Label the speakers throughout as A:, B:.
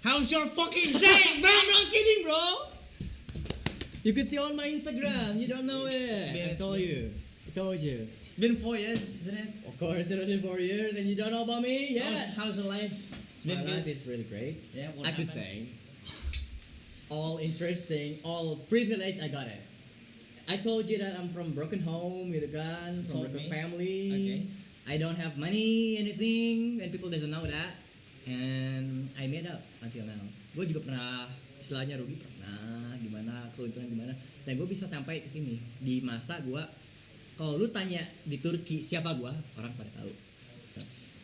A: How's your fucking day, bro?
B: I'm not kidding, bro. You could see on my Instagram. You don't know it. I told you.
A: It's been 4 years, isn't it?
B: Of course, it's been 4 years, and you don't know about me. Yeah.
A: How's your life? It's been
B: My life
A: good.
B: is really great.
A: Yeah, what
B: I could
A: happened?
B: say. All interesting, all privilege. I got it. I told you that I'm from broken home with a gun, from
A: Told
B: broken
A: me.
B: family.
A: Okay.
B: I don't have money, anything, and people doesn't know that. And I made up until now. Gue juga pernah istilahnya rugi pernah, gimana keuntungan gimana. Dan gue bisa sampai ke sini di masa gue. Kalau lu tanya di Turki siapa gue, orang pada tahu.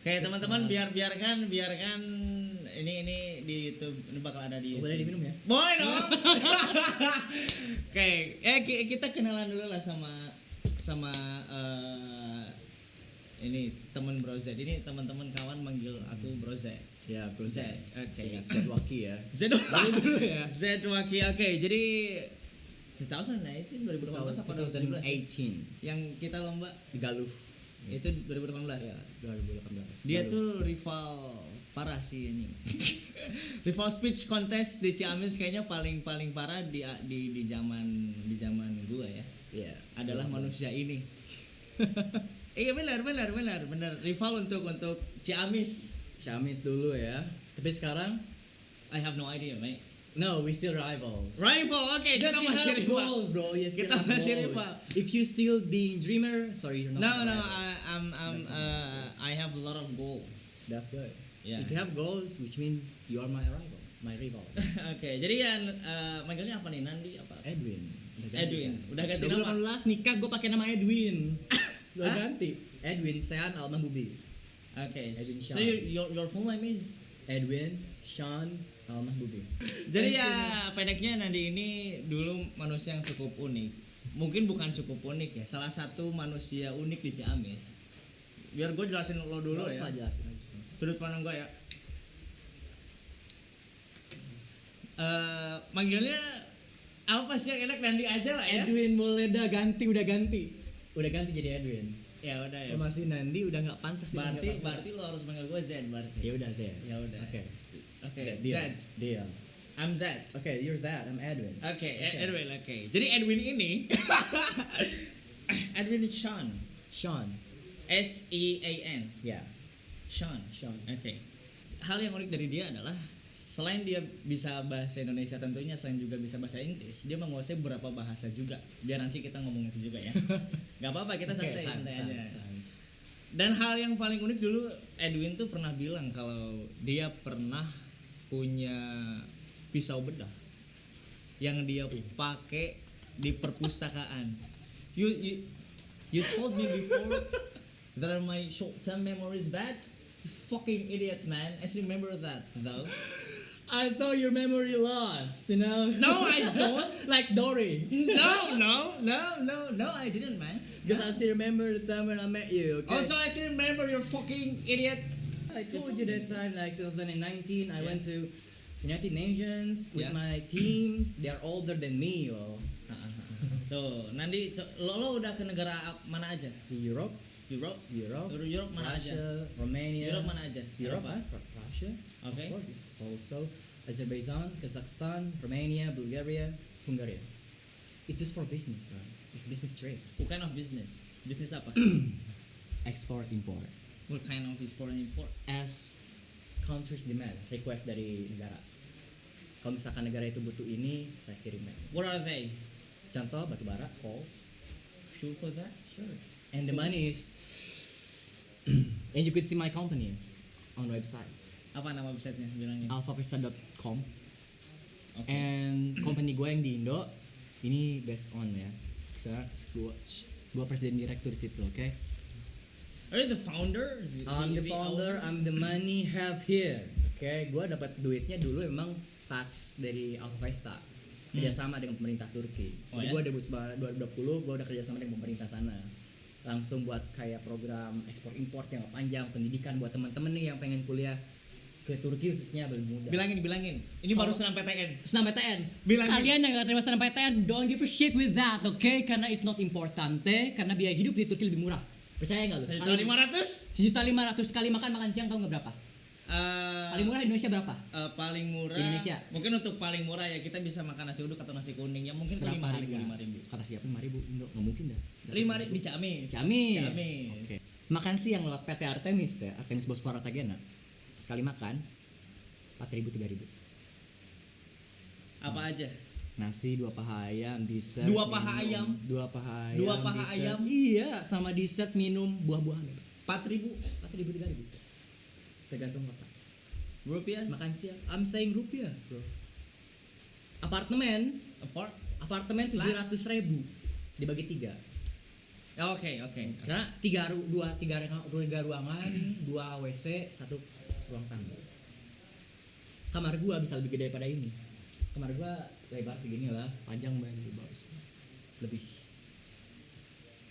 A: Oke, teman-teman, biarkan ini di YouTube ini bakal ada di.
B: Boleh diminum ya?
A: Boleh dong. Oke, kita kenalan dulu lah sama ini teman Bro Z. Ini teman-teman kawan manggil aku Bro Z.
B: Ya, Bro Z.
A: Oke.
B: Zedwaki ya.
A: Dulu ya. Z Waki. Oke, jadi 2018 2018 apa 2017?
B: 2018
A: Yang kita lomba
B: di Galuh.
A: itu 2018.
B: Ya, 2018.
A: Dia
B: Galuh.
A: tuh rival parah sih ini. Rival speech contest di Ciamis kayaknya paling parah di zaman gua ya.
B: Iya,
A: Adalah manusia ini. Iya benar. Rival untuk Ciamis.
B: Ciamis dulu ya. Tapi sekarang
A: I have no idea, mate.
B: no, we still rivals.
A: Rival, oke,
B: Yes,
A: kita
B: you
A: masih
B: have
A: rival.
B: goals, bro. Yes,
A: Kita
B: still have
A: masih
B: goals.
A: rival.
B: If you still being dreamer, sorry, you're not.
A: No,
B: my rivals.
A: I have a lot of goal.
B: That's good.
A: Yeah.
B: If you have goals, which mean you are my rival, my rival.
A: Oke, jadi kan manggilnya apa nih? Nandi apa?
B: Edwin.
A: Edwin. Udah ganti nama.
B: 2018 nikah gue pakai nama Edwin. Udah
A: Hah?
B: ganti. Edwin Sean Alma Bubi.
A: Oke.
B: Edwin
A: So
B: Sean.
A: your full name is?
B: Edwin Sean Alma Bubi.
A: Jadi ya pendeknya Nandi ini dulu manusia yang cukup unik. Mungkin bukan cukup unik ya, salah satu manusia unik di Ciamis. Biar gue jelasin lo dulu ya.
B: Apa jelasin aja.
A: Sudut pandang gue ya. Manggilnya apa sih yang enak Nandi aja lah ya.
B: Edwin boleh dah ganti, udah ganti jadi Edwin.
A: Ya udah ya.
B: Kalau masih Nandi udah nggak pantas dipanggil.
A: Berarti lo harus manggil gue Z berarti.
B: Ya udah Z.
A: Ya udah.
B: Oke.
A: Oke.
B: Deal.
A: Z.
B: Deal.
A: I'm Z.
B: Oke, you're Z, I'm Edwin.
A: Oke, Edwin. Oke. Jadi Edwin ini Edwin Sean.
B: Sean.
A: SEAN.
B: Ya.
A: Sean.
B: Sean.
A: Oke. Hal yang unik dari dia adalah selain dia bisa bahasa Indonesia tentunya, selain juga bisa bahasa Inggris, dia menguasai beberapa bahasa juga. Biar nanti kita ngomong itu juga ya. Gak apa-apa, kita
B: Oke,
A: santai aja.
B: sans.
A: Dan hal yang paling unik dulu, Edwin tuh pernah bilang kalau dia pernah punya pisau bedah yang dia pakai di perpustakaan. You told me before that my short-term memory is bad. You fucking idiot, man. I still remember that though.
B: I thought your memory lost, you know?
A: No, I don't.
B: Like Dory.
A: No, I didn't, man.
B: Because I still remember the time when I met you, okay?
A: Also, I still remember your fucking idiot.
B: I told you that time, like 2019, I went to United Nations with
A: Yeah.
B: my teams. They are older than me, yo.
A: Tuh, Nandi, lo udah ke negara mana aja?
B: Europe,
A: Europe mana
B: Russia,
A: aja?
B: Romania.
A: Europe mana aja?
B: Europe,
A: Eropa?
B: Russia.
A: Okay.
B: Of course. Also Azerbaijan, Kazakhstan, Romania, Bulgaria, Hungary. It's just for business, man. It's business trip.
A: What kind of business? Business apa?
B: Export, import.
A: What kind of export and import?
B: As countries demand, request dari negara. Kalau misalkan negara itu butuh ini, saya kirimkan.
A: What are they?
B: Contoh batu bara, coals.
A: Sure for that?
B: Sure. And the money is, and you could see my company on websites,
A: Apa nama websitenya? Bilangin.
B: alphapista.com.
A: Okay.
B: And company gue yang di Indo, ini based on ya. Sekarang gue presiden direktur di situ, oke?
A: Are you the founder?
B: I'm the founder, I'm the money have here. Oke, gue dapat duitnya dulu emang pas dari Alphapista kerjasama dengan pemerintah Turki.
A: Oh, ya?
B: Gue 2020 gue udah kerjasama dengan pemerintah sana. Langsung buat kayak program ekspor impor yang panjang, pendidikan buat teman-teman nih yang pengen kuliah ke Turki khususnya lebih mudah.
A: Bilangin. Ini baru senam PTN.
B: Senam PTN.
A: Bilangin.
B: Kalian yang gak terima senam PTN, don't give a shit with that, okay? Karena it's not important, karena biaya hidup di Turki lebih murah. Percaya nggak lu?
A: 1.500.000?
B: 1.500.000 sekali makan siang tahu nggak berapa? Paling murah di Indonesia berapa?
A: Paling murah
B: Indonesia.
A: mungkin untuk paling murah ya kita bisa makan nasi uduk atau nasi kuning yang mungkin tuh
B: Berapa
A: 5.000
B: harga?
A: 5.000
B: Kata siapa 5.000? Nggak mungkin dah.
A: 5.000 di Ciamis.
B: Ciamis.
A: Ciamis.
B: Oke. Makan siang lewat PT Artemis ya, Artemis Bospora Tagena. Sekali makan 4.000 3.000.
A: Apa aja?
B: Nasi 2 paha ayam, dessert.
A: 2 paha ayam?
B: 2 paha ayam.
A: 2 paha
B: dessert.
A: ayam?
B: Iya, sama dessert, minum, buah-buahan.
A: 4.000
B: 4.000 3.000. Tergantung kota.
A: rupiah.
B: Makan siang, I'm saying rupiah, bro. Apartemen
A: Flat?
B: 700.000 dibagi 3.
A: Oke.
B: Karena 3 ruangan, 2 WC, 1 ruang tamu. Kamar gua bisa lebih gede daripada ini. Kamar gua lebar segini lah, panjang banget bagus. Lebih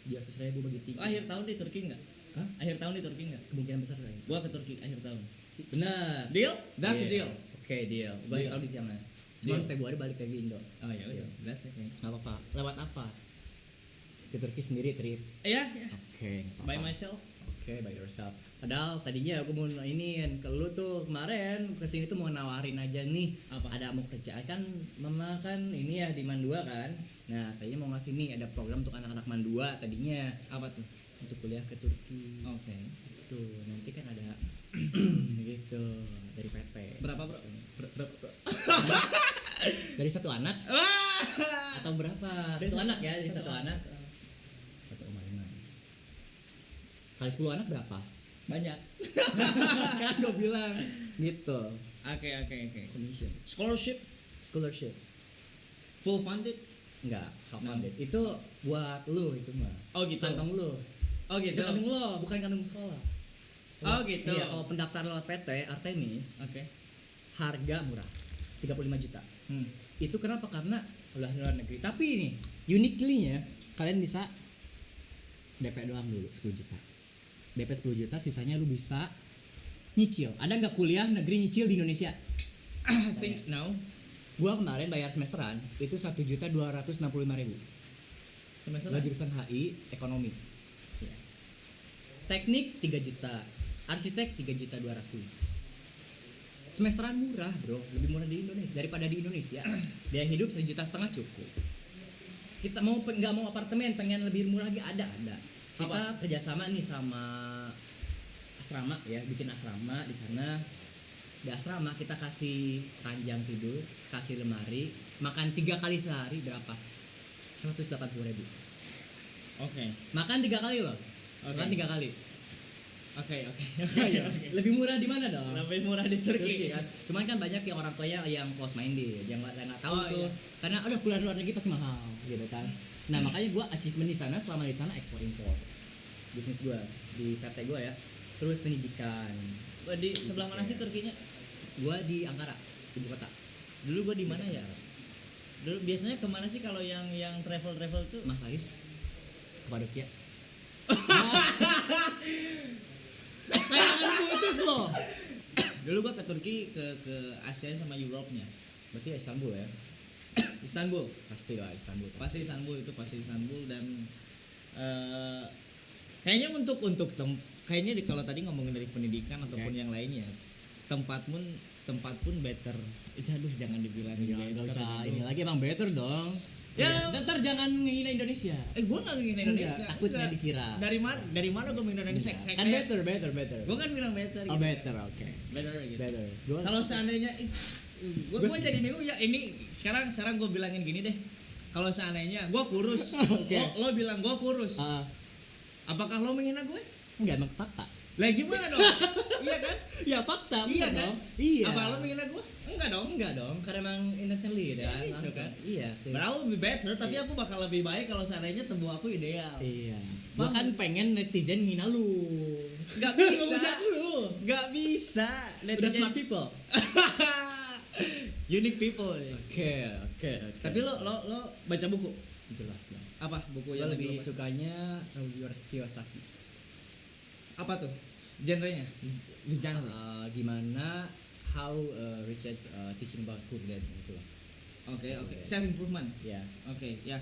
B: 700.000 bagi 3.
A: Akhir tahun di Turki enggak?
B: Hah?
A: Akhir tahun di Turki enggak?
B: Kemungkinan besar lah.
A: Gua ke Turki akhir tahun.
B: Benar.
A: Deal? That's a
B: Yeah.
A: deal.
B: Oke, deal. Balik
A: Deal.
B: tahun di sana. Cuman
A: Deal.
B: Februari balik lagi Indo.
A: Oh ya udah, that's okay.
B: Gak apa-apa. Lewat apa? Ke Turki sendiri trip.
A: Iya.
B: Oke.
A: By myself.
B: Oke, by yourself. Padahal tadinya aku mau ini kan ke lu tuh kemarin kesini tuh mau nawarin aja nih.
A: Apa?
B: Ada mau kerjaan kan, mama kan ini ya di Mandua kan. Nah tadinya mau ngasih nih ada program untuk anak-anak Mandua tadinya
A: Apa tuh?
B: untuk kuliah ke Turki.
A: Oke.
B: Tuh nanti kan ada gitu dari PT.
A: Berapa, Bro?
B: Dari satu anak
A: Wah!
B: atau berapa?
A: Dari
B: Satu anak ya, dari
A: satu
B: satu anak. 1,5 kali 10 anak berapa?
A: Banyak.
B: Kan gue bilang gitu.
A: Oke.
B: Commission,
A: Scholarship full funded?
B: enggak, half
A: No.
B: funded. Itu buat lu itu mah.
A: Oh gitu.
B: Kantong lu.
A: Oh gitu.
B: Itu kantong lu, bukan kantong sekolah.
A: Oh gitu.
B: Iya, kalau pendaftaran lewat PT Artemis,
A: Oke.
B: harga murah. 35 juta.
A: Hmm.
B: Itu kenapa? Karena udah luar negeri. Tapi ini uniquely-nya kalian bisa DP doang dulu 10 juta. DP 10 juta, sisanya lu bisa nyicil. Ada nggak kuliah negeri nyicil di Indonesia?
A: I think no.
B: Gua kemarin bayar semesteran itu 1.265.000.
A: Semester
B: Gua jurusan HI ekonomi. Ya. Teknik 3 juta, arsitek 3.200.000. Semesteran murah bro, lebih murah di Indonesia daripada di Indonesia. Biaya hidup 1,5 juta cukup. Kita mau nggak mau apartemen, pengen lebih murah lagi ada. Kita kerjasama nih sama asrama ya, bikin asrama di sana. Di asrama kita kasih ranjang tidur, kasih lemari, makan 3 kali sehari berapa? 180.000.
A: Oke.
B: Makan 3 kali loh.
A: Oke.
B: Makan 3 kali.
A: Oke.
B: Lebih murah di mana dong?
A: Lebih murah di Turki.
B: Kan. Cuman kan banyak yang orang tuanya yang close minded, yang nggak tahu
A: Oh,
B: tuh.
A: iya.
B: Karena udah kuliah luar negeri pasti mahal, gitu kan. Nah makanya gue achievement di sana, selama di sana ekspor impor. Bisnis gue di PT gue ya. Terus pendidikan.
A: Di sebelah mana sih Turkinya?
B: Gue di Ankara, ibu kota.
A: Dulu gua di mana ya? Dulu biasanya kemana sih kalau yang travel tuh?
B: Mas Aris, Kapadokia. Tayangan putus loh.
A: Dulu gua ke Turki ke Asia sama Europe-nya.
B: Berarti Istanbul ya?
A: Istanbul.
B: Pasti lah Istanbul.
A: Pasti Istanbul dan kayaknya untuk kayaknya kalau tadi ngomongin dari pendidikan ataupun yang lainnya tempat pun better. Aduh jangan dibilang
B: Ya,
A: better.
B: nggak usah
A: gitu.
B: ini lagi emang better dong.
A: Ya.
B: Ntar jangan ngehina Indonesia.
A: Gua nggak ngingin Indonesia.
B: Enggak, takutnya
A: Enggak.
B: dikira.
A: Dari mana gua ngingin Indonesia?
B: Enggak, kan better.
A: Gua kan bilang better.
B: Oh
A: gitu.
B: better, oke.
A: Better gitu.
B: Better.
A: Kalau seandainya gua jadi bingung ya ini sekarang gua bilangin gini deh. Kalau seandainya gua kurus,
B: Oke.
A: lo bilang gua kurus. Apakah lo menghina gue?
B: Enggak emang fakta.
A: Lah gimana dong? Iya kan?
B: Ya fakta,
A: Iya
B: bener
A: kan?
B: dong. Iya.
A: Apa lo menghina gue? Enggak dong.
B: Enggak dong, karena emang innocently
A: Ya,
B: ya,
A: gitu
B: langsung.
A: kan.
B: Iya sih.
A: But I will be better, tapi aku bakal lebih baik kalau seandainya tubuh aku ideal.
B: Iya. Gua
A: Paham
B: kan
A: nggak sih?
B: pengen netizen ngina lu.
A: Gak bisa.
B: Ngehujat lu.
A: Gak bisa.
B: Udah smart people.
A: Unique people.
B: Oke.
A: Tapi lo baca buku?
B: jelas dong.
A: Apa buku
B: Gue
A: yang
B: lebih
A: lo baca?
B: sukanya Robert Kiyosaki.
A: Apa tuh? Genrenya? The genre.
B: Gimana how Richard teaching about poor dad gitu lah.
A: Oke. Self improvement.
B: Ya.
A: Oke, ya.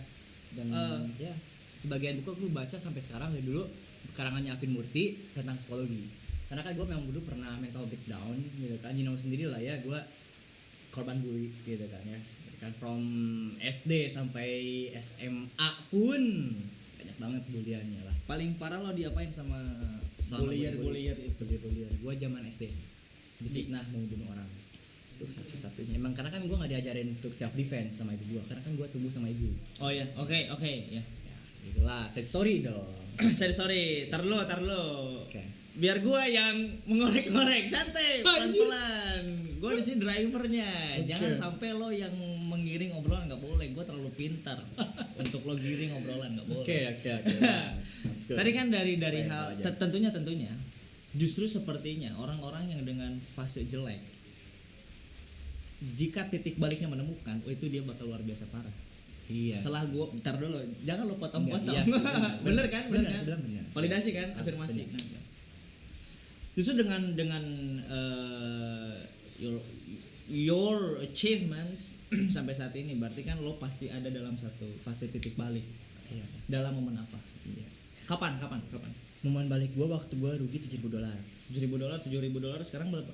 B: Dan ya sebagian buku aku baca sampai sekarang dari dulu karangannya Alvin Murthy tentang psikologi. karena kan gue memang dulu pernah mental breakdown gitu kan, sendiri lah ya, gue korban bully gitu kan ya, kan from SD sampai SMA pun banyak banget buliannya lah.
A: Paling parah lo diapain sama bullier itu?
B: Gue zaman SD sih difitnah mau bunuh orang, itu satu-satunya. Emang karena kan gue nggak diajarin untuk self defense sama ibu gue, karena kan gue tumbuh sama ibu.
A: Oh ya, oke ya.
B: Ya itulah sad story dong.
A: sorry, tar lo.
B: Oke.
A: Biar gua yang mengorek-ngorek, santai, pelan-pelan. Gua di sini drivernya. Jangan sampai lo yang mengiring obrolan, nggak boleh. Gua terlalu pintar untuk lo giring obrolan, nggak boleh.
B: Oke.
A: Tadi kan dari hal tentunya justru sepertinya orang-orang yang dengan fase jelek, jika titik baliknya menemukan, itu dia bakal luar biasa parah.
B: Iya.
A: Setelah gua bentar dulu, jangan lo potong-potong.
B: Iya,
A: bener kan?
B: Bener.
A: Validasi kan, afirmasi. Justru dengan your achievements sampai saat ini, berarti kan lo pasti ada dalam satu fase titik balik.
B: Iya.
A: Dalam momen apa?
B: Iya.
A: Kapan?
B: Momen balik gue waktu gue rugi $7,000.
A: $7,000 sekarang berapa?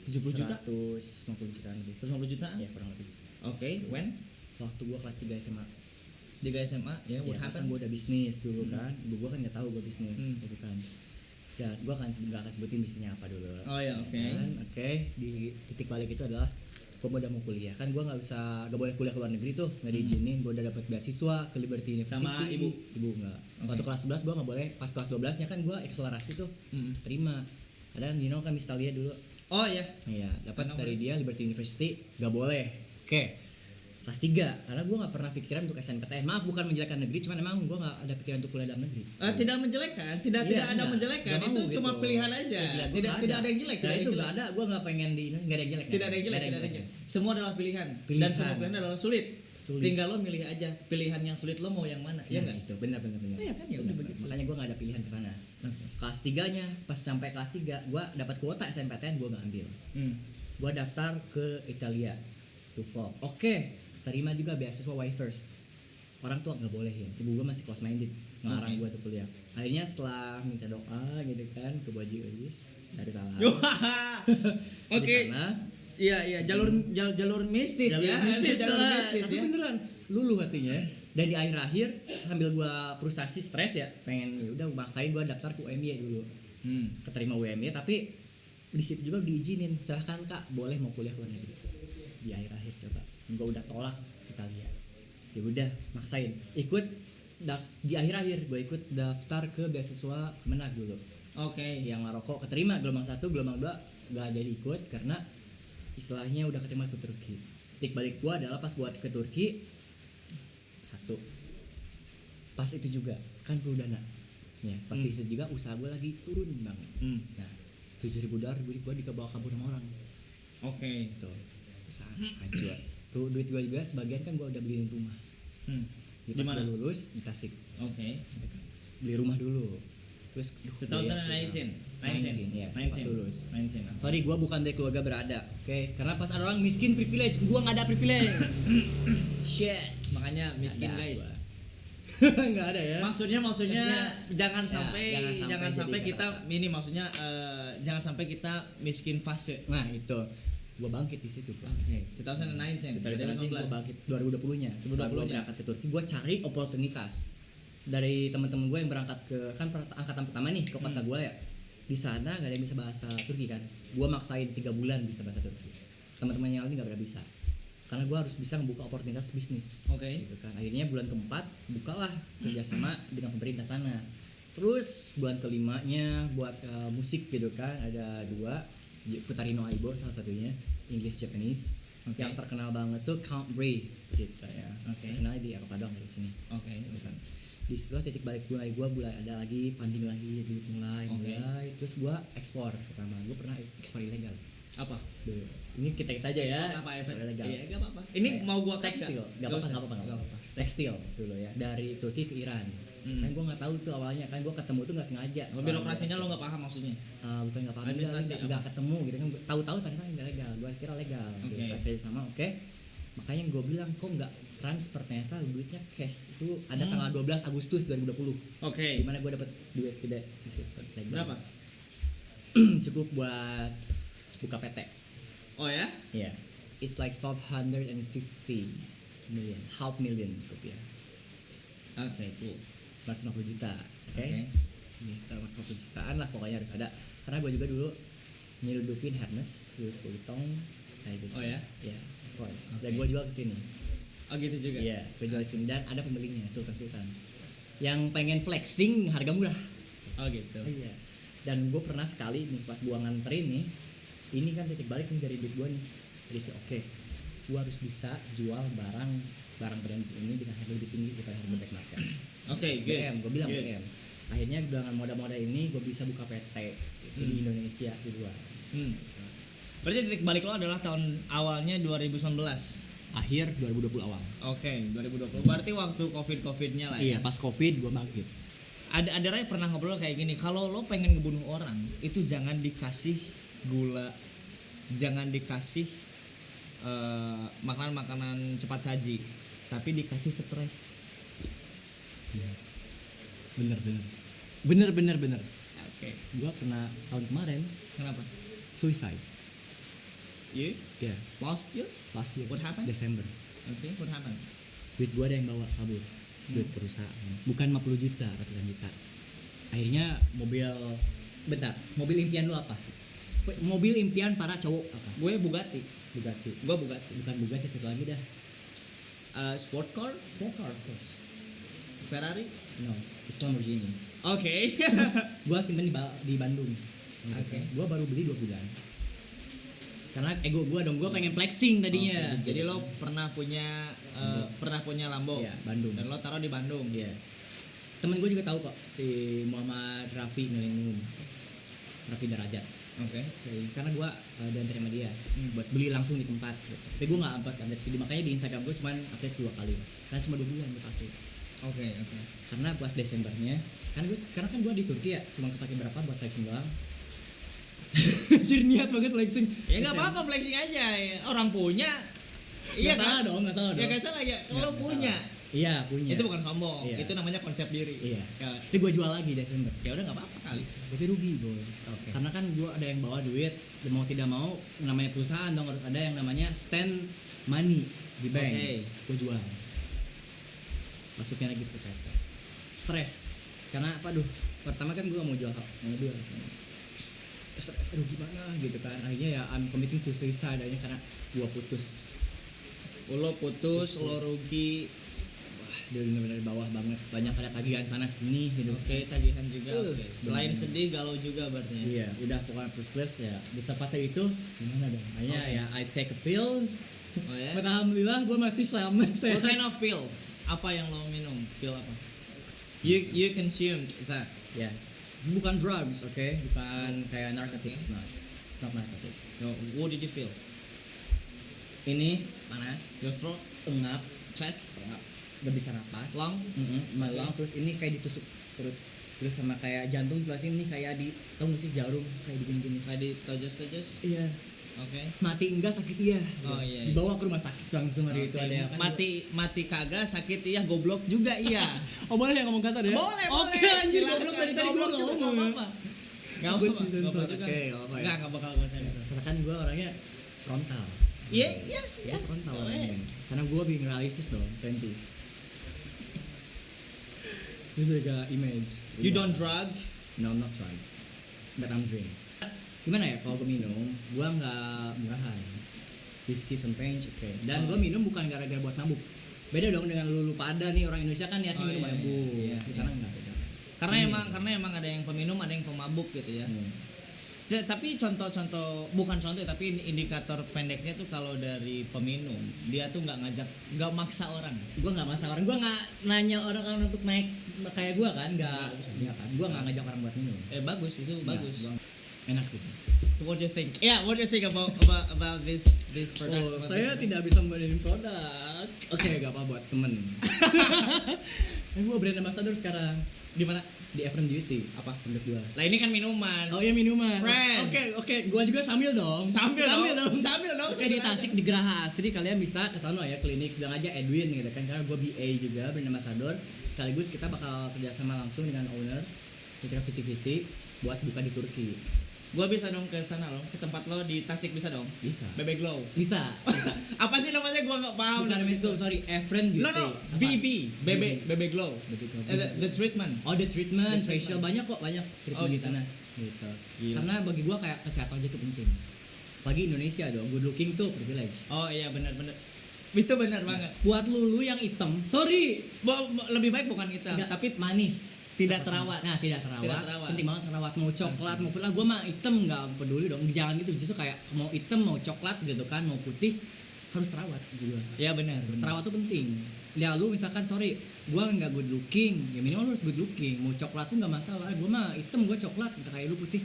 A: 70 juta?
B: 150 jutaan lebih.
A: 150 jutaan?
B: Iya, kurang lebih.
A: Oke, when?
B: Waktu gue kelas 3 SMA.
A: 3 SMA, ya, what
B: Kan
A: happened?
B: gue udah bisnis dulu kan. Ibu gue kan nggak tahu gue bisnis gitu kan. Ya, gue nggak akan sebutin bisnisnya apa dulu.
A: Oh ya, oke.
B: Oke, di titik balik itu adalah gue udah mau kuliah kan, gue nggak boleh kuliah ke luar negeri tuh, nggak diizinin. Gue udah dapat beasiswa ke Liberty University
A: Sama ibu
B: nggak. Waktu kelas 11 gue nggak boleh, pas kelas 12 nya kan gue akselerasi tuh terima. Ada kan Miss Talia dulu.
A: Oh ya.
B: Iya, dapat dari dia Liberty University, nggak boleh. Oke. Kelas 3, karena gue nggak pernah pikiran untuk SNPTN. Maaf, bukan menjelekkan negeri, cuman emang gue nggak ada pikiran untuk kuliah dalam negeri.
A: Tidak menjelekkan, tidak ada menjelekkan,
B: Gak
A: itu
B: mau,
A: cuma
B: gitu.
A: pilihan aja. Tidak ada yang jelek.
B: Nah, itu nggak ada, gue nggak pengen nggak ada yang jelek.
A: Tidak ada yang jelek. Semua adalah pilihan. Dan semua pilihan adalah sulit. Tinggal lo milih aja pilihan yang sulit, lo mau yang mana. Ya nggak?
B: Itu benar.
A: Iya kan, ya udah begitu.
B: Makanya gue nggak ada pilihan ke sana. Kelas 3-nya, pas sampai kelas 3 gue dapat kuota SNPTN, gue nggak ambil. Gue daftar ke Italia, TOEFL. Oke, terima juga beasiswa waivers. Orang tua nggak boleh ya, ibu gue masih close minded ngelarang gue tuh kuliah. Akhirnya setelah minta doa gitu kan ke Bu Haji Uis dari salah.
A: Oke. Iya, jalur mistis ya. Jalur mistis
B: tapi
A: ya.
B: beneran luluh hatinya. Dan di akhir-akhir sambil gue frustasi, stres ya, pengen udah maksain gue daftar ke UMY dulu. Keterima UMY, tapi di situ juga diizinin, silahkan kak boleh mau kuliah ke luar negeri. Di akhir-akhir coba gue udah tolak Italia, ya udah maksain ikut di akhir-akhir gue ikut daftar ke beasiswa Kemenag dulu. Yang Maroko keterima gelombang 1, gelombang 2 gak jadi ikut karena istilahnya udah keterima ke Turki. Titik balik gue adalah pas gue ke Turki, satu pas itu juga kan perlu dana ya, pas di situ juga usaha gue lagi turun banget. Nah $7,000 gue dibawa kabur sama orang. Tuh usaha hancur. Tuh duit gue juga sebagian kan gue udah beliin rumah. Pas gue lulus di Tasik. Beli rumah dulu. Terus
A: 2019
B: ya, pas lulus.
A: 19.
B: Sorry, gue bukan dari keluarga berada. Oke, karena pas ada orang miskin privilege, gue nggak ada privilege. Shit.
A: Makanya miskin guys.
B: Nggak ada ya.
A: Maksudnya jangan sampai
B: jadi
A: kita ini maksudnya jangan sampai kita miskin fase.
B: Nah itu. Gue bangkit di situ.
A: 2019
B: gue bangkit 2020-nya. Setelah gue berangkat ke Turki, gue cari oportunitas dari teman-teman gue yang berangkat ke kan angkatan pertama nih ke kota gue ya. Di sana nggak ada yang bisa bahasa Turki kan. Gue maksain 3 bulan bisa bahasa Turki. Teman-teman yang lain nggak pernah bisa. Karena gue harus bisa membuka oportunitas bisnis. Gitu kan. Akhirnya bulan keempat bukalah kerjasama dengan pemerintah sana. Terus bulan kelimanya buat musik gitu kan, ada 2. Futarino Aibo salah satunya, English Japanese. Yang terkenal banget tuh Count Brave gitu ya. Terkenal di Eropa dong dari sini. Di situ titik balik gue mulai ada lagi funding lagi, duit mulai. Terus gue ekspor pertama. Gue pernah ekspor ilegal.
A: Apa?
B: Ini kita aja ya.
A: Ekspor ilegal.
B: Iya,
A: enggak apa-apa. Ini mau gua
B: tekstil. Enggak apa-apa. Tekstil dulu ya, dari Turki ke Iran. Kan gue nggak tahu tuh awalnya, kan gue ketemu tuh nggak sengaja.
A: Birokrasinya lo nggak paham maksudnya?
B: Bukan nggak paham, nggak ketemu gitu kan. Tahu-tahu ternyata nggak legal, gue kira legal. Sama makanya gue bilang kok nggak transfer, ternyata duitnya cash. Itu ada tanggal 12 Agustus 2020. Dimana gue dapat duit gede di situ.
A: Berapa?
B: cukup buat buka PT.
A: Oh ya?
B: Yeah. It's like 550 million, half million rupiah.
A: Oke, cool.
B: 450 juta. Oke.
A: Oke.
B: Ini 450 jutaan lah pokoknya harus ada. Karena gue juga dulu nyeludupin Hermes, Louis Vuitton kayak gitu.
A: Oh ya?
B: Ya, yeah, of course.
A: Oke.
B: Dan gue jual ke sini.
A: Oh gitu juga.
B: Iya, gue jual ke sini dan ada pembelinya, sultan-sultan. Yang pengen flexing harga murah.
A: Oh gitu.
B: Iya. Dan gue pernah sekali nih pas gue nganterin nih, ini kan titik balik nih dari duit gue nih. Jadi sih oke, gue harus bisa jual barang brand ini dengan harga lebih tinggi daripada harga black market.
A: Oke, good.
B: BM, gue bilang
A: Good.
B: BM. Akhirnya dengan moda-moda ini gue bisa buka PT gitu, di Indonesia di luar.
A: Berarti titik balik lo adalah tahun awalnya 2019.
B: Akhir 2020 awal.
A: Oke, 2020. Berarti waktu Covid-Covidnya lah ya.
B: Iya, pas Covid gue bangkit.
A: Ada Ray pernah ngobrol kayak gini, kalau lo pengen ngebunuh orang, itu jangan dikasih gula, jangan dikasih makanan-makanan cepat saji, tapi dikasih stres.
B: Iya. Bener.
A: Oke.
B: Gue pernah tahun kemarin
A: Kenapa?
B: suicide.
A: You
B: Ya,
A: lost you?
B: last year.
A: What happened?
B: Desember.
A: Okay, what happened?
B: Duit gue ada yang bawa kabur. Duit perusahaan. Bukan 50 juta, ratusan juta. Akhirnya mobil impian lu apa? Mobil impian para cowok apa?
A: Gue Bugatti.
B: Bugatti.
A: Gue Bugatti.
B: Bukan Bugatti, satu lagi dah.
A: Sport car?
B: Sport car, of course.
A: Ferrari?
B: No, it's Lamborghini.
A: Oke.
B: Gua simpen di Bandung.
A: Oke.
B: Gua baru beli 2 bulan. Karena ego gua dong, gua pengen flexing tadinya.
A: Oke, jadi lo pernah punya Lambo.
B: Iya, Bandung.
A: Dan lo taruh di Bandung.
B: Iya. Temen gue juga tahu kok si Muhammad Rafi Ngelingum, Rafi Derajat.
A: Oke.
B: Karena gue diantar sama dia buat beli langsung di tempat. Gitu. Tapi gue nggak update video, makanya di Instagram gue cuman update 2 kali. Karena cuma 2 bulan gue pakai.
A: Oke.
B: Karena pas Desembernya, karena kan gue di Turki ya, cuma kepake berapa buat flexing doang. Jadi niat banget flexing.
A: Ya nggak apa-apa, flexing aja. Orang punya.
B: Iya kan? Nggak salah dong.
A: Ya nggak salah ya. Kalau
B: Nggak
A: punya.
B: salah. Iya punya.
A: Itu bukan sombong.
B: Iya.
A: Itu namanya konsep diri.
B: Iya.
A: Ya,
B: Tapi gue jual lagi Desember.
A: ya udah nggak apa-apa kali.
B: Berarti rugi boy.
A: Oke.
B: Karena kan gue ada yang bawa duit, mau tidak mau namanya perusahaan dong harus ada yang namanya stand money di bank.
A: Oke.
B: Gue jual. Masuknya lagi ke PT. Stres. Karena apa pertama kan gue mau jual mobil rasanya. Stres, aduh gimana gitu kan. Akhirnya ya I'm committing to suicide akhirnya karena gue putus.
A: Lo putus, lo rugi.
B: Dia benar-benar di bawah banget, banyak ada tagihan sana sini gitu.
A: Oke, tagihan juga. Oke. Selain
B: bener.
A: sedih, galau juga berarti.
B: Iya, udah pokoknya first class ya. Di tempat saya itu gimana dong? Akhirnya
A: Oke.
B: ya I take a pills.
A: Oh ya.
B: But alhamdulillah gue masih selamat.
A: What kind of pills? Apa yang lo minum? Pil apa? You consume that.
B: Ya, bukan drugs, oke? Bukan kayak narcotics, nah. It's not narcotics.
A: So, what did you feel?
B: Ini panas,
A: Your throat,
B: engap,
A: chest,
B: gak bisa napas.
A: Lung?
B: Lung, terus ini kayak ditusuk perut. Terus sama kayak jantung sebelah sini kayak tau gak sih jarum kayak gini-gini.
A: kayak di tojos.
B: Iya.
A: Oke.
B: Mati enggak sakit iya.
A: Oh, iya.
B: Dibawa ke rumah sakit langsung hari itu
A: Oke.
B: ada yang kan.
A: Mati kagak, sakit iya, goblok juga iya.
B: Oh boleh ya ngomong kasar ya?
A: Boleh.
B: Oke anjir
A: Silakan.
B: goblok dari tadi gue
A: Goblok juga
B: ngomong.
A: nggak apa-apa. Nggak
B: Takut
A: apa-apa.
B: disensor.
A: Nggak apa-apa juga.
B: Oke, nggak apa-apa ya.
A: Nggak bakal gue sensor.
B: Karena kan gue orangnya frontal.
A: Iya.
B: Gue frontal
A: Oh,
B: orangnya.
A: iya.
B: Karena gue being realistis dong, 20. Itu juga image.
A: You don't drug?
B: No, not drugs. But I'm drink. Gimana ya kalau gue minum, gue nggak murahan. Whisky champagne, oke. Dan gue minum bukan gara-gara buat nabuk. Beda dong dengan lu pada nih orang Indonesia kan niatnya
A: Oh,
B: minum
A: iya,
B: mabuk.
A: iya,
B: Di sana nggak beda.
A: Karena
B: Iya.
A: emang ada yang peminum, ada yang pemabuk gitu ya.
B: Hmm.
A: Tapi bukan contoh tapi indikator pendeknya tuh kalau dari peminum dia tuh nggak maksa orang.
B: Gue nggak masalah orang, gue nggak nanya orang untuk naik kayak gue kan, nggak ya kan, gue nggak ngajak orang buat minum.
A: Bagus itu bagus.
B: Nggak, enak sih.
A: So what do you think? Yeah, what do you think about this product?
B: Oh,
A: About
B: saya
A: this
B: tidak bisa membandingin produk. Oke, gak apa buat temen. Gue brand ambassador sekarang
A: di mana?
B: di Ephraim Beauty. Apa produk gue?
A: Lah ini kan minuman.
B: Oh ya minuman.
A: Friend.
B: Oke, gue juga sambil dong.
A: Sambil dong.
B: Oke di Tasik di Geraha Asri kalian bisa ke sana ya klinik bilang aja Edwin gitu kan karena gue BA juga brand ambassador sekaligus kita bakal kerjasama langsung dengan owner kita 50-50 buat buka di Turki.
A: Gua bisa dong ke sana loh, ke tempat lo di Tasik bisa dong.
B: Bisa.
A: Bebe Glow.
B: Bisa.
A: Apa sih namanya gua nggak paham.
B: Bukan MS Go, sorry, Efren Beauty.
A: No,
B: Apa?
A: BB, Bebe Glow.
B: Baby Glow.
A: The treatment.
B: Oh, the treatment,
A: The
B: facial
A: treatment.
B: banyak kok, banyak treatment
A: Oh,
B: di
A: gitu.
B: sana. Gitu.
A: Gila.
B: Karena bagi gua kayak kesehatan aja itu penting. Pagi Indonesia dong, good looking tuh privilege.
A: Oh iya benar-benar. Itu benar banget.
B: Buat lu yang hitam, sorry,
A: Lebih baik bukan kita,
B: enggak,
A: tapi
B: manis.
A: Tidak
B: Cepat.
A: terawat.
B: Nah, tidak terawat.
A: Tidak terawat.
B: Penting banget terawat. Mau coklat, mau putih. Gue mah hitam nggak peduli dong. Jangan gitu. Justru kayak mau hitam, mau coklat gitu kan, mau putih harus terawat. Gitu.
A: ya benar.
B: Terawat tuh penting. Ya lu misalkan sorry, gue nggak good looking, ya minimal lu harus good looking. Mau coklat tuh nggak masalah. Gue mah hitam, gue coklat, nggak kayak lu putih.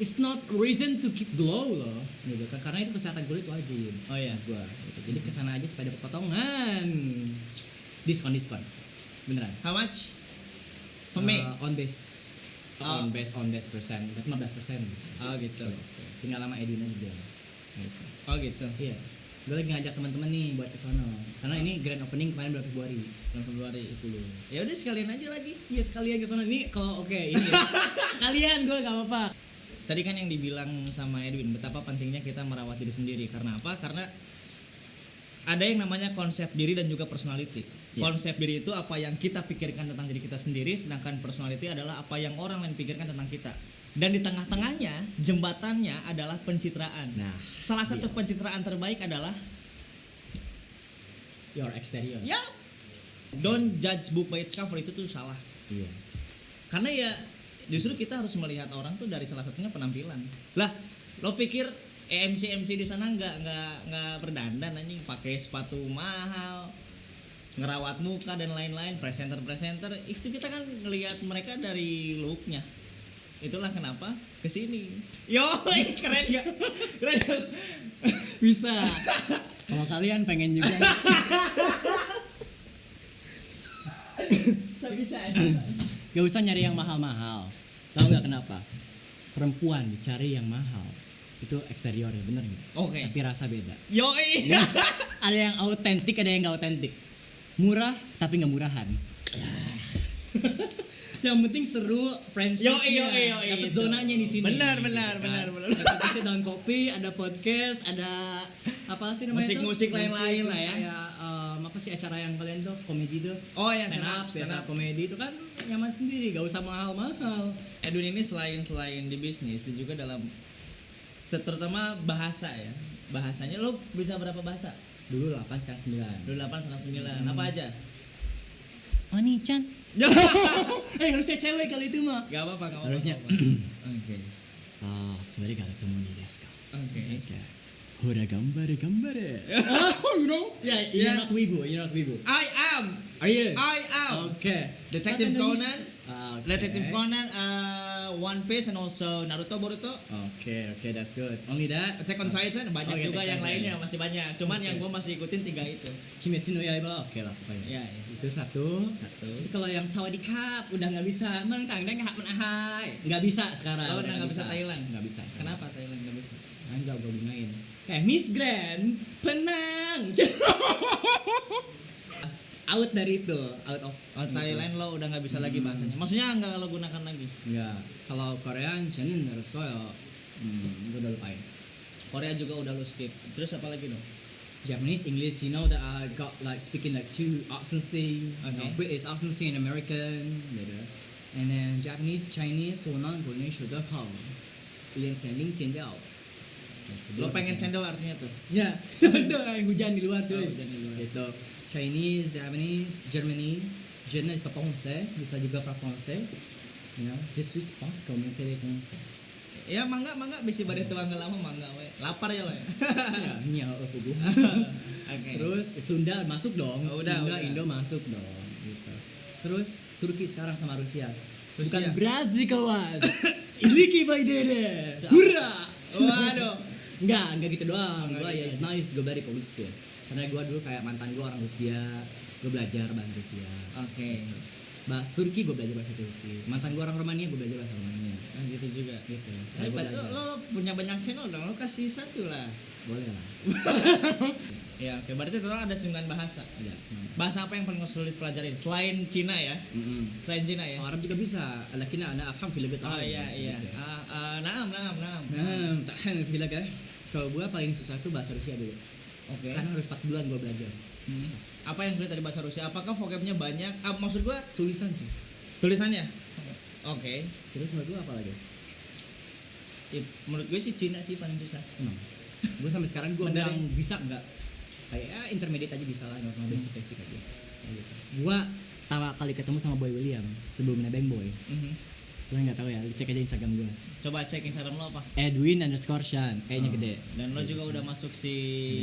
B: It's not reason to keep glow loh, gitu kan? Karena itu kesehatan kulit wajib.
A: Oh iya.
B: Gua, gitu. Jadi kesana aja supaya dapat potongan. Diskon. Beneran.
A: How much? For me.
B: On base.
A: Oh.
B: On base persen. Berarti 15% bisa.
A: Oh gitu.
B: Tinggal lama Edwin aja dia. Gitu.
A: Oh gitu.
B: Iya. Gue lagi ngajak teman-teman nih buat ke sono. Karena ini grand opening kemarin bulan Februari.
A: Bulan Februari itu. Ya udah sekalian aja lagi.
B: Iya sekalian ke sono. Ini kalau oke ini ya. Kalian gue gak apa-apa.
A: Tadi kan yang dibilang sama Edwin betapa pentingnya kita merawat diri sendiri. Karena apa? Karena ada yang namanya konsep diri dan juga personality.
B: Iya.
A: Konsep diri itu apa yang kita pikirkan tentang diri kita sendiri, sedangkan personality adalah apa yang orang lain pikirkan tentang kita. Dan di tengah-tengahnya, jembatannya adalah pencitraan.
B: Nah,
A: Salah satu
B: iya.
A: pencitraan terbaik adalah
B: Your exterior.
A: ya, don't judge book by its cover, itu tuh salah.
B: Iya.
A: Karena ya justru kita harus melihat orang tuh dari salah satunya penampilan. Lah, lo pikir MC di sana nggak berdandan anjing, pakai sepatu mahal, ngerawat muka dan lain-lain, presenter itu kita kan ngelihat mereka dari looknya. Itulah kenapa kesini. Yo, keren ya, keren.
B: Bisa. Kalau kalian pengen juga.
A: Bisa.
B: Gak usah nyari yang mahal-mahal. Tahu nggak kenapa? Perempuan dicari yang mahal itu eksterior ya, bener nggak?
A: Oke.
B: Tapi rasa beda.
A: Yo,
B: Ada yang autentik, ada yang nggak autentik. Murah tapi nggak murahan. Yang penting seru, friendship-nya. Dapat
A: gitu.
B: zonanya di sini.
A: Benar.
B: Dapat daun kopi, ada podcast, ada apa sih namanya itu?
A: Musik lain-lain
B: Musik,
A: lah ya.
B: terus kayak apa sih acara yang kalian tuh komedi tuh?
A: Oh ya,
B: stand
A: stand
B: up
A: up.
B: komedi itu kan nyaman sendiri, gak usah mahal-mahal.
A: Edwin ini selain di bisnis, dia juga dalam terutama bahasa ya. Bahasanya lo bisa berapa bahasa?
B: Dulu 8 sekarang 9.
A: Dulu 8 sama 9. Apa aja?
B: Oni-chan. Harusnya cewek kali itu mah.
A: Gak apa-apa.
B: Harusnya.
A: Oke.
B: Sorry kalau temoni desu ka.
A: Oke.
B: Hora gambare. Oh, you know? Yeah, you're
A: Yeah.
B: not wibu.
A: I am.
B: Are you? Okay.
A: Detective Conan.
B: Okay.
A: Detective Conan, One Piece and also Naruto, Boruto.
B: Okay, that's good. Only that?
A: Attack on Titan banyak
B: Okay,
A: juga
B: Attack
A: yang
B: on
A: lainnya
B: Titan.
A: masih banyak. Cuman
B: Okay.
A: yang gue masih ikutin 3 itu.
B: Kimetsu no Yaiba. Oke lah pokoknya.
A: Iya.
B: Itu satu. Tapi kalau yang Sawadikap udah nggak bisa. Mengtangdang hak menahai. Nggak bisa sekarang.
A: Oh, udah nggak bisa Thailand.
B: Nggak bisa.
A: Kenapa Thailand nggak bisa?
B: Enggak, gue gunain. Kayak Miss Grand, penang. Out dari itu, out of.
A: Thailand lo udah nggak bisa lagi bahasanya. Maksudnya nggak lo gunakan lagi.
B: Enggak. Kalau Korean, Chenin harus soyo. Gue udah lupain.
A: Korea juga udah lo skip. Terus apa lagi dong?
B: Japanese, English, you know that I got like speaking like 2 accents,
A: Okay.
B: British accents and American, gitu. And then Japanese, Chinese, Hunan, Indonesia, com. Yang trending change out.
A: Lo pengen cendol artinya tuh?
B: Ya, ada yang hujan di luar tuh.
A: Oh, hujan di luar.
B: Gitu. Chinese, Japanese, Germany, je ne parle pas français, bisa juga parle français. Ya, je suis pas commencer les français.
A: Ya mangga bisi badai tuang lama mangga we. Lapar ya lo ya.
B: Ya, ini ya aku.
A: Oke.
B: Terus Sunda masuk dong.
A: Oh, udah,
B: Sunda,
A: udah.
B: Indo masuk dong. Gitu. Terus Turki sekarang sama Rusia.
A: Rusia.
B: Bukan Brazil kawan. Iliki Baidere. Hurra.
A: Waduh.
B: Enggak gitu doang.
A: Enggak
B: Gua
A: gitu
B: ya it's nice gue dari Polski. Karena gue dulu kayak mantan gue orang Rusia, gue belajar bahasa Rusia.
A: Oke.
B: Bahasa Turki gue belajar bahasa Turki. Mantan gue orang Romania, gue belajar bahasa Romania.
A: Gitu juga.
B: Gitu.
A: Saya
B: Gua
A: betul
B: belajar.
A: lo punya banyak channel dong. Lo kasih satu lah.
B: Boleh lah.
A: Ya, oke. Berarti total ada 9 bahasa.
B: Ada semuanya.
A: Bahasa apa yang paling sulit pelajarin selain Cina ya? Selain Cina ya?
B: Arab juga bisa, lakin ana afham fi lugat
A: Oh
B: Arab.
A: iya iya.
B: Gitu.
A: Naam.
B: Nah, tahan fi lugat. Kalau gua paling susah tuh bahasa Rusia dulu.
A: Oke.
B: Karena harus 4 bulan gua belajar.
A: Apa yang sulit dari bahasa Rusia? Apakah vocabnya banyak? Maksud gua
B: Tulisan sih.
A: tulisannya? Oke.
B: Terus menurut gua apa lagi?
A: Menurut gue sih Cina sih paling susah.
B: Gue sampai sekarang gue
A: Mandarin.
B: bilang bisa nggak kayak intermediate aja bisa lah, normal basic aja kayak gitu. Gue pertama kali ketemu sama Boy William sebelum Nebeng Boy. Lo nggak tahu ya, lu cek aja Instagram gue.
A: Coba cek Instagram lo apa?
B: Edwin_Shan kayaknya gede.
A: Dan lo juga udah masuk si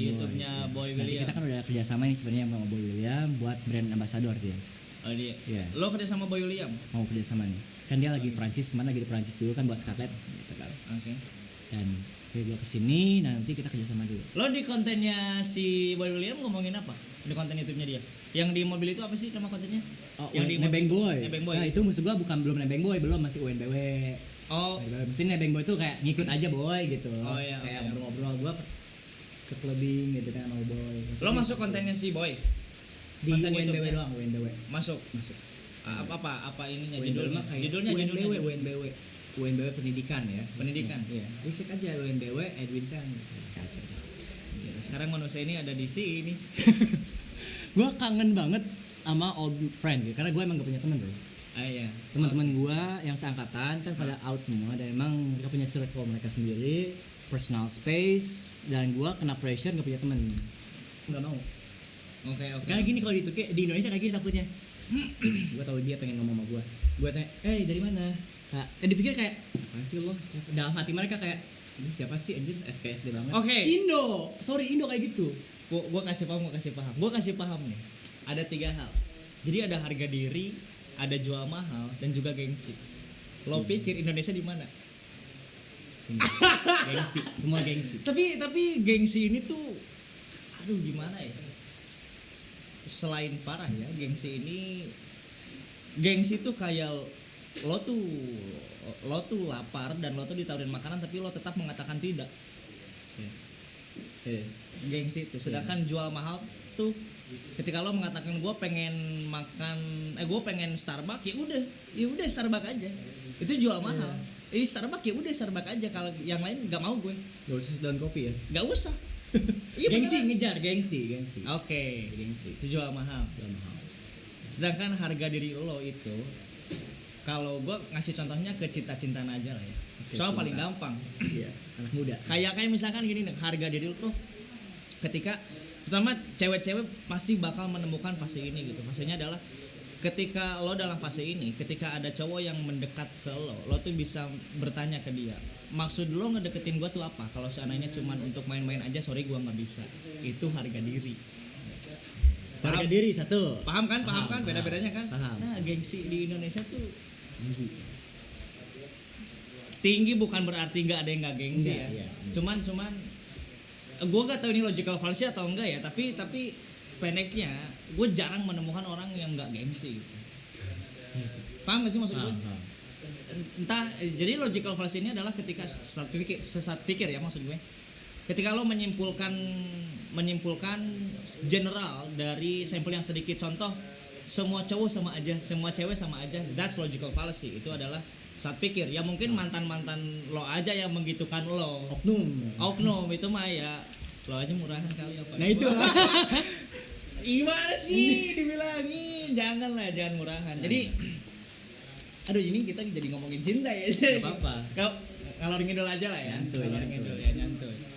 A: YouTube-nya Boy
B: Nanti
A: William.
B: kita kan udah kerjasama nih sebenarnya sama Boy William buat brand ambassador dia.
A: Oh dia.
B: Iya.
A: Lo kerja sama Boy William?
B: Mau kerjasama nih. Kan dia lagi Prancis, kemana lagi di Prancis dulu kan buat Scarlett gitu kan.
A: Oke.
B: Dan gue kesini, nanti kita kerjasama dulu.
A: Lo di kontennya si Boy William ngomongin apa? Di konten YouTube-nya dia. Yang di mobil itu apa sih nama kontennya?
B: Oh,
A: yang di
B: Nebeng
A: mobil-
B: Boy.
A: Nebeng Boy.
B: Nah, itu maksud gua bukan belum Nebeng Boy, belum masih UNBW.
A: Oh,
B: Maksudnya Nebeng Boy itu kayak ngikut aja Boy gitu.
A: Oh, iya,
B: kayak
A: oke.
B: ngobrol-ngobrol gua ke clubbing gitu kan sama Boy.
A: lo masuk kontennya si Boy?
B: di
A: konten
B: UNBW
A: YouTube-nya?
B: doang, UNBW.
A: Masuk.
B: Masuk.
A: Apa ininya?
B: UNBW mah kayak
A: Judulnya
B: UNBW pendidikan ya.
A: Pendidikan.
B: Iya. Lu cek aja UNBW Edwin San. Kacau.
A: Ya, sekarang manusia ini ada di sini.
B: Gua kangen banget sama old friend gitu, karena gue emang gak punya temen bro.
A: Iya.
B: Teman-teman gue yang seangkatan kan pada out semua dan emang mereka punya circle mereka sendiri, personal space, dan gue kena pressure gak punya temen, nggak mau.
A: Oke.
B: Karena gini kalau di Indonesia kayak gini takutnya. Gue tahu dia pengen ngomong sama gue tanya, dari mana? Dipikir kayak apa sih lo? Dalam hati mereka kayak ini siapa sih anjir SKSD banget.
A: Oke.
B: Indo kayak gitu.
A: Gue kasih paham nih. Ada 3 hal. Jadi ada harga diri, ada jual mahal, dan juga gengsi. Lo pikir Indonesia di mana?
B: Gengsi, semua gengsi.
A: Tapi gengsi ini tuh, aduh gimana ya? Selain parah ya, gengsi tuh kayak lo tuh lapar dan lo tuh ditawarin makanan tapi lo tetap mengatakan tidak.
B: Yes.
A: Gengsi itu. Sedangkan jual mahal tuh ketika lo mengatakan gue pengen Starbucks, ya udah Starbucks aja. Itu jual mahal. Starbucks ya udah Starbucks aja, kalau yang lain nggak mau gue.
B: Gak usah sedotan kopi ya.
A: Nggak usah. Iya,
B: Gengsi
A: beneran.
B: ngejar gengsi.
A: Oke.
B: Gengsi.
A: Itu jual mahal. Sedangkan harga diri lo itu, kalau gue ngasih contohnya ke cinta-cintaan aja lah ya. Soalnya paling gampang.
B: Iya, anak muda.
A: Kayak misalkan gini nih, harga diri lo tuh ketika terutama cewek-cewek pasti bakal menemukan fase ini gitu. Fasenya adalah ketika lo dalam fase ini, ketika ada cowok yang mendekat ke lo tuh bisa bertanya ke dia, maksud lo ngedeketin gue tuh apa? Kalau seandainya cuman untuk main-main aja, sorry gue nggak bisa. Itu harga diri.
B: Harga diri satu.
A: Paham kan?
B: Paham.
A: Beda-bedanya kan?
B: Paham.
A: Nah, gengsi di Indonesia tuh tinggi bukan berarti nggak ada yang nggak gengsi
B: Enggak,
A: ya.
B: iya.
A: Cuman gue nggak tahu ini logical fallacy atau enggak ya. Tapi pendeknya gue jarang menemukan orang yang nggak gengsi. Gitu. Paham gak sih maksud gue?
B: Paham.
A: Entah. Jadi logical fallacy ini adalah ketika sesat pikir ya maksud gue. Ketika lo menyimpulkan general dari sampel yang sedikit, contoh semua cowok sama aja, semua cewek sama aja, that's logical fallacy. Itu adalah saat pikir. Ya mungkin mantan lo aja yang menggitukan lo. Oknum itu mah ya lo aja murahan kali apa.
B: Nah itu.
A: Gimana sih dibilangin? Jangan murahan. Jadi aduh ini kita jadi ngomongin cinta ya.
B: Gak apa-apa.
A: Kalau ngidol aja lah ya.
B: Nyantuy.
A: Ngalor ngidol ya.